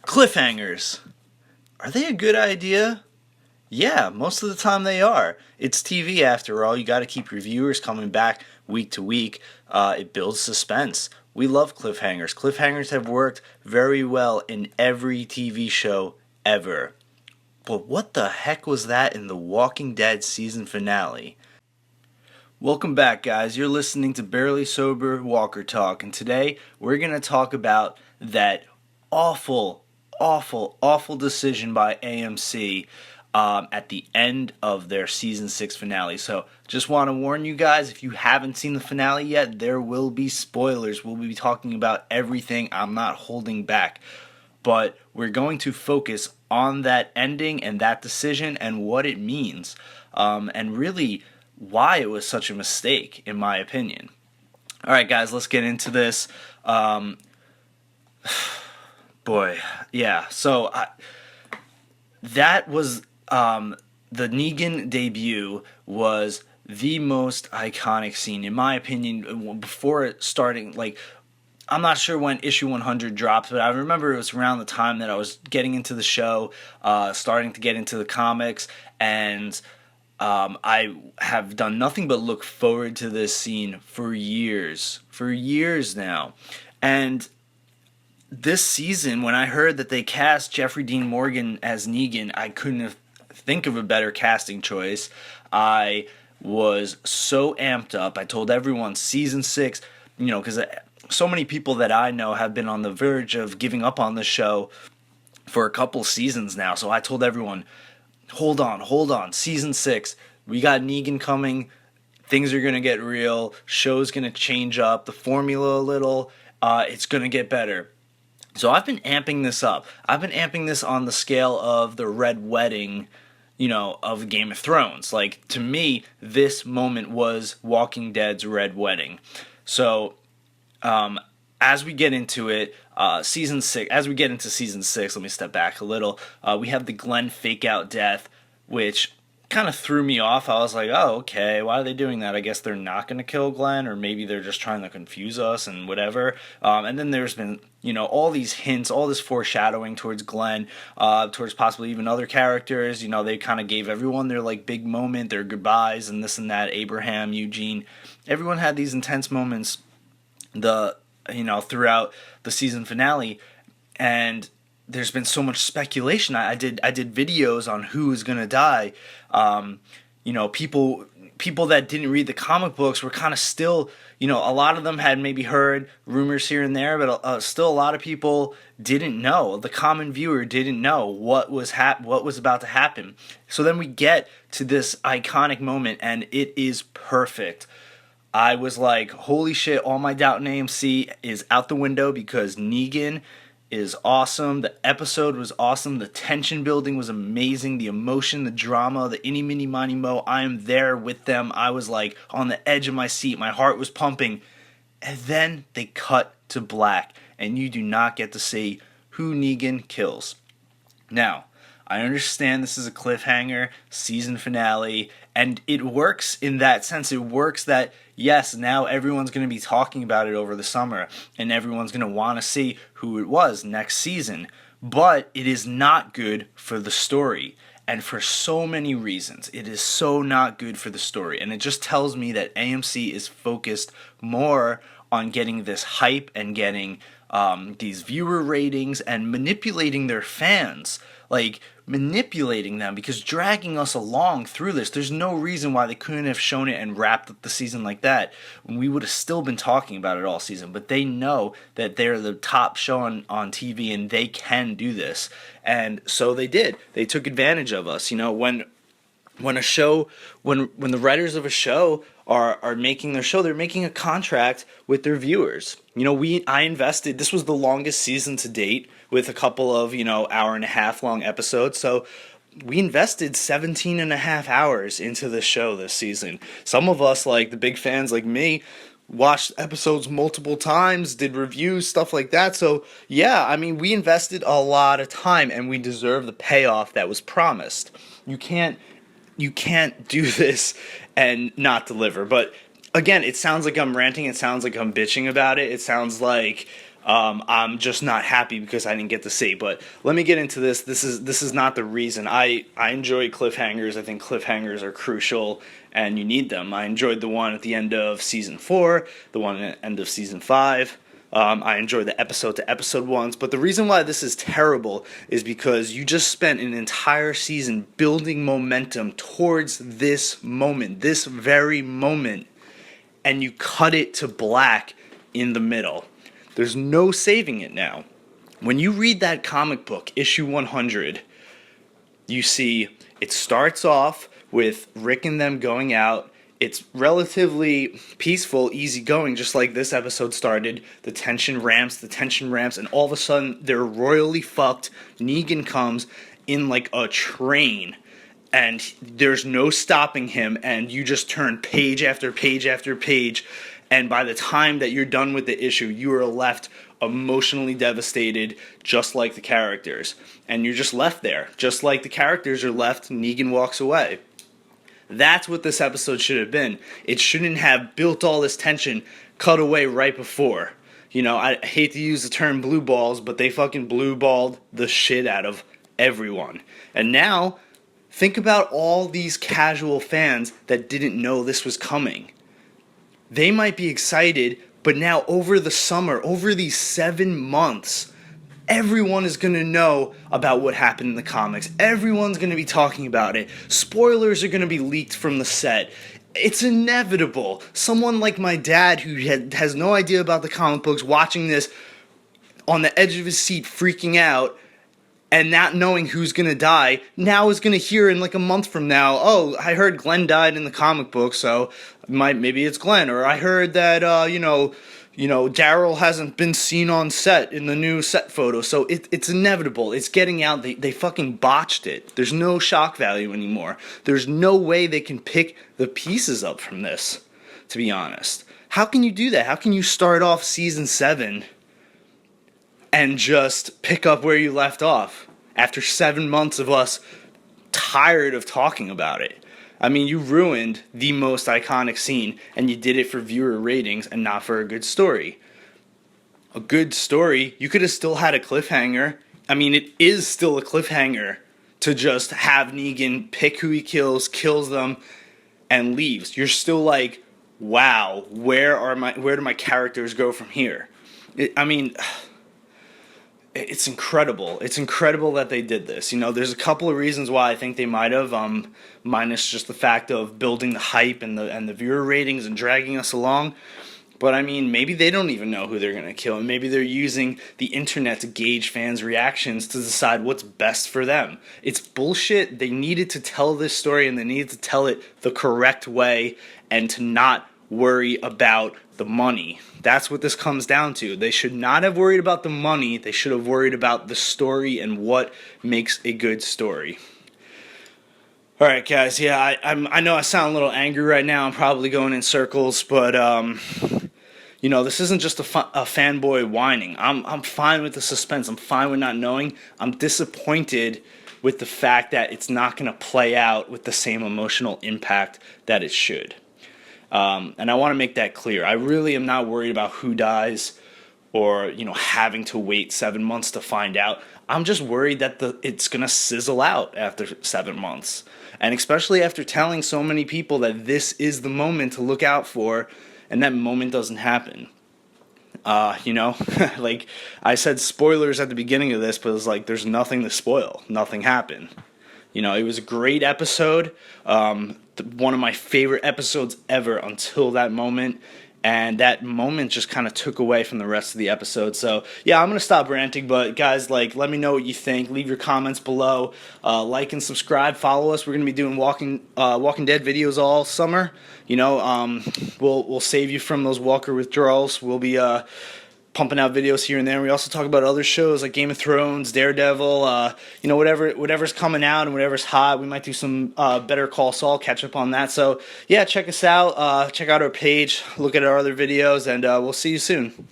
Cliffhangers. Are they a good idea? Yeah, most of the time they are. It's TV after all. You got to keep your viewers coming back week to week. It builds suspense. We love cliffhangers. Cliffhangers have worked very well in every TV show ever. But what the heck was that in the Walking Dead season finale? Welcome back, guys. You're listening to Barely Sober Walker Talk, and today we're going to talk about that awful decision by AMC at the end of their season 6 finale. So, just want to warn you guys, if you haven't seen the finale yet, there will be spoilers. We'll be talking about everything. I'm not holding back. But we're going to focus on that ending and that decision and what it means. And really why it was such a mistake, in my opinion. All right, guys, let's get into this. Boy, yeah. So that was the Negan debut was the most iconic scene, in my opinion. Before it starting, like, I'm not sure when issue 100 dropped, but I remember it was around the time that I was getting into the show, starting to get into the comics, and I have done nothing but look forward to this scene for years now. And this season, when I heard that they cast Jeffrey Dean Morgan as Negan, I couldn't think of a better casting choice. I was so amped up. I told everyone season 6, because so many people that I know have been on the verge of giving up on the show for a couple seasons now. So I told everyone, hold on, season 6, we got Negan coming, things are going to get real, show's going to change up, the formula a little, it's going to get better. So I've been amping this up. I've been amping this on the scale of the Red Wedding, of Game of Thrones. Like, to me, this moment was Walking Dead's Red Wedding. So, as we get into it, season 6, let me step back a little. We have the Glenn fake out death, which kind of threw me off. I was like, oh, okay, why are they doing that? I guess they're not going to kill Glenn, or maybe they're just trying to confuse us and whatever. And then there's been, all these hints, all this foreshadowing towards Glenn, towards possibly even other characters. They kind of gave everyone their, like, big moment, their goodbyes and this and that. Abraham, Eugene, everyone had these intense moments throughout the season finale, and there's been so much speculation. I did videos on who is gonna die. People that didn't read the comic books were kind of still, a lot of them had maybe heard rumors here and there, but still a lot of people didn't know. The common viewer didn't know what was about to happen. So then we get to this iconic moment, and it is perfect. I was like, holy shit, all my doubt in AMC is out the window, because Negan is awesome. The episode was awesome. The tension building was amazing. The emotion, the drama, the inny, mini, miny, mo. I am there with them. I was like on the edge of my seat. My heart was pumping. And then they cut to black, and you do not get to see who Negan kills. Now, I understand this is a cliffhanger, season finale, and it works in that sense. It works that, yes, now everyone's going to be talking about it over the summer, and everyone's going to want to see who it was next season. But it is not good for the story, and for so many reasons. It is so not good for the story, and it just tells me that AMC is focused more on getting this hype and getting these viewer ratings and manipulating their fans. Like, manipulating them, because dragging us along through this, there's no reason why they couldn't have shown it and wrapped up the season like that, when we would have still been talking about it all season. But they know that they're the top show on TV, and they can do this, and so they did. They took advantage of us. When the writers of a show are making their show, they're making a contract with their viewers. I invested, this was the longest season to date, with a couple of, hour and a half long episodes. So we invested 17 and a half hours into the show this season. Some of us, like the big fans like me, watched episodes multiple times, did reviews, stuff like that. So yeah, we invested a lot of time, and we deserve the payoff that was promised. You can't do this and not deliver. But again, it sounds like I'm ranting. It sounds like I'm bitching about it. It sounds like I'm just not happy because I didn't get to see. But let me get into this. This is not the reason. I enjoy cliffhangers. I think cliffhangers are crucial, and you need them. I enjoyed the one at the end of season 4, the one at the end of season 5. I enjoy the episode-to-episode ones, but the reason why this is terrible is because you just spent an entire season building momentum towards this moment, this very moment, and you cut it to black in the middle. There's no saving it now. When you read that comic book, issue 100, you see it starts off with Rick and them going out. It's relatively peaceful, easygoing, just like this episode started. The tension ramps, and all of a sudden, they're royally fucked. Negan comes in like a train, and there's no stopping him, and you just turn page after page after page, and by the time that you're done with the issue, you are left emotionally devastated, just like the characters. And you're just left there. Just like the characters are left, Negan walks away. That's what this episode should have been. It shouldn't have built all this tension, cut away right before. You know, I hate to use the term blue balls, but they fucking blue balled the shit out of everyone. And now, think about all these casual fans that didn't know this was coming. They might be excited, but now over the summer, over these 7 months, everyone is going to know about what happened in the comics. Everyone's going to be talking about it. Spoilers are going to be leaked from the set. It's inevitable. Someone like my dad, who has no idea about the comic books, watching this on the edge of his seat freaking out and not knowing who's going to die, now is going to hear in like a month from now, oh, I heard Glenn died in the comic book, so maybe it's Glenn. Or I heard that, Daryl hasn't been seen on set in the new set photo. So it's inevitable. It's getting out. They fucking botched it. There's no shock value anymore. There's no way they can pick the pieces up from this, to be honest. How can you do that? How can you start off season 7 and just pick up where you left off after 7 months of us tired of talking about it? I mean, you ruined the most iconic scene, and you did it for viewer ratings and not for a good story. A good story, you could have still had a cliffhanger. I mean, it is still a cliffhanger to just have Negan pick who he kills them, and leaves. You're still like, wow, where do my characters go from here? It's incredible. It's incredible that they did this. You know, there's a couple of reasons why I think they might have, minus just the fact of building the hype and the viewer ratings and dragging us along. But I mean, maybe they don't even know who they're going to kill, and maybe they're using the internet to gauge fans' reactions to decide what's best for them. It's bullshit. They needed to tell this story, and they needed to tell it the correct way, and to not worry about the money. That's what this comes down to. They should not have worried about the money. They should have worried about the story and what makes a good story. All right, guys. Yeah, I know I sound a little angry right now. I'm probably going in circles, but this isn't just a fanboy whining. I'm fine with the suspense. I'm fine with not knowing. I'm disappointed with the fact that it's not going to play out with the same emotional impact that it should. And I want to make that clear. I really am not worried about who dies or, having to wait 7 months to find out. I'm just worried that it's going to sizzle out after 7 months. And especially after telling so many people that this is the moment to look out for, and that moment doesn't happen. Like I said, spoilers at the beginning of this, but it's like there's nothing to spoil. Nothing happened. It was a great episode. One of my favorite episodes ever until that moment. And that moment just kind of took away from the rest of the episode. So, yeah, I'm going to stop ranting. But, guys, let me know what you think. Leave your comments below. Like and subscribe. Follow us. We're going to be doing Walking Dead videos all summer. We'll save you from those Walker withdrawals. We'll be pumping out videos here and there. We also talk about other shows like Game of Thrones, Daredevil, whatever's coming out and whatever's hot. We might do some Better Call Saul, catch up on that. So, yeah, check us out. Check out our page. Look at our other videos, and we'll see you soon.